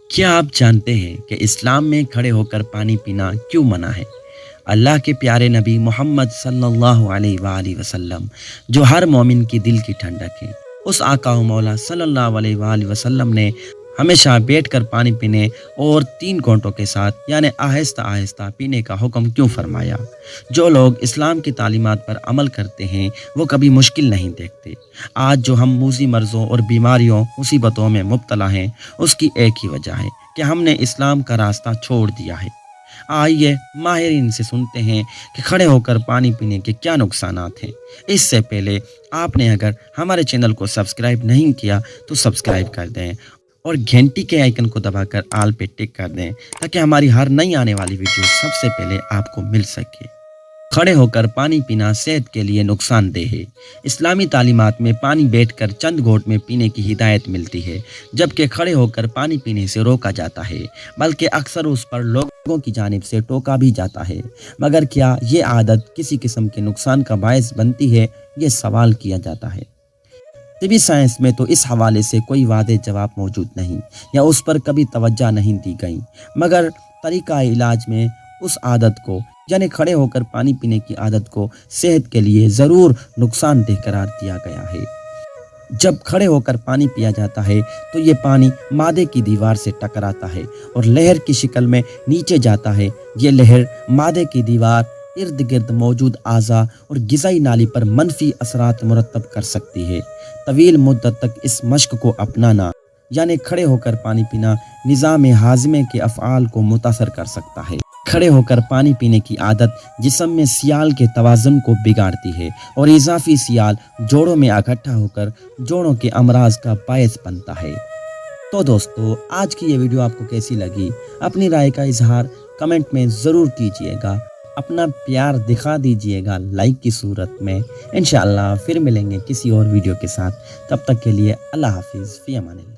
کیا آپ جانتے ہیں کہ اسلام میں کھڑے ہو کر پانی پینا کیوں منع ہے؟ اللہ کے پیارے نبی محمد صلی اللہ علیہ وآلہ وسلم جو ہر مومن کی دل کی ٹھنڈک ہے، اس آقا و مولا صلی اللہ علیہ وآلہ وسلم نے ہمیشہ بیٹھ کر پانی پینے اور 3 گھونٹوں کے ساتھ یعنی آہستہ آہستہ پینے کا حکم کیوں فرمایا؟ جو لوگ اسلام کی تعلیمات پر عمل کرتے ہیں وہ کبھی مشکل نہیں دیکھتے۔ آج جو ہم موذی مرضوں اور بیماریوں مصیبتوں میں مبتلا ہیں، اس کی ایک ہی وجہ ہے کہ ہم نے اسلام کا راستہ چھوڑ دیا ہے۔ آئیے ماہرین سے سنتے ہیں کہ کھڑے ہو کر پانی پینے کے کیا نقصانات ہیں۔ اس سے پہلے آپ نے اگر ہمارے چینل کو سبسکرائب نہیں کیا تو سبسکرائب کر دیں اور گھنٹی کے آئیکن کو دبا کر آل پہ ٹک کر دیں تاکہ ہماری ہر نئی آنے والی ویڈیو سب سے پہلے آپ کو مل سکے۔ کھڑے ہو کر پانی پینا صحت کے لیے نقصان دہ ہے۔ اسلامی تعلیمات میں پانی بیٹھ کر چند گھونٹ میں پینے کی ہدایت ملتی ہے، جبکہ کھڑے ہو کر پانی پینے سے روکا جاتا ہے، بلکہ اکثر اس پر لوگوں کی جانب سے ٹوکا بھی جاتا ہے۔ مگر کیا یہ عادت کسی قسم کے نقصان کا باعث بنتی ہے؟ یہ سوال کیا جاتا ہے۔ طبی سائنس میں تو اس حوالے سے کوئی واضح جواب موجود نہیں یا اس پر کبھی توجہ نہیں دی گئی، مگر طریقہ علاج میں اس عادت کو یعنی کھڑے ہو کر پانی پینے کی عادت کو صحت کے لیے ضرور نقصان دہ قرار دیا گیا ہے۔ جب کھڑے ہو کر پانی پیا جاتا ہے تو یہ پانی معدے کی دیوار سے ٹکراتا ہے اور لہر کی شکل میں نیچے جاتا ہے۔ یہ لہر معدے کی دیوار، ارد گرد موجود اعضاء اور غذائی نالی پر منفی اثرات مرتب کر سکتی ہے۔ طویل مدت تک اس مشق کو اپنانا یعنی کھڑے ہو کر پانی پینا نظام ہاضمے کے افعال کو متاثر کر سکتا ہے۔ کھڑے ہو کر پانی پینے کی عادت جسم میں سیال کے توازن کو بگاڑتی ہے اور اضافی سیال جوڑوں میں اکٹھا ہو کر جوڑوں کے امراض کا باعث بنتا ہے۔ تو دوستو، آج کی یہ ویڈیو آپ کو کیسی لگی؟ اپنی رائے کا اظہار کمنٹ میں ضرور کیجیے گا۔ اپنا پیار دکھا دیجیے گا لائک کی صورت میں۔ انشاءاللہ پھر ملیں گے کسی اور ویڈیو کے ساتھ۔ تب تک کے لیے اللہ حافظ، فی امان اللہ۔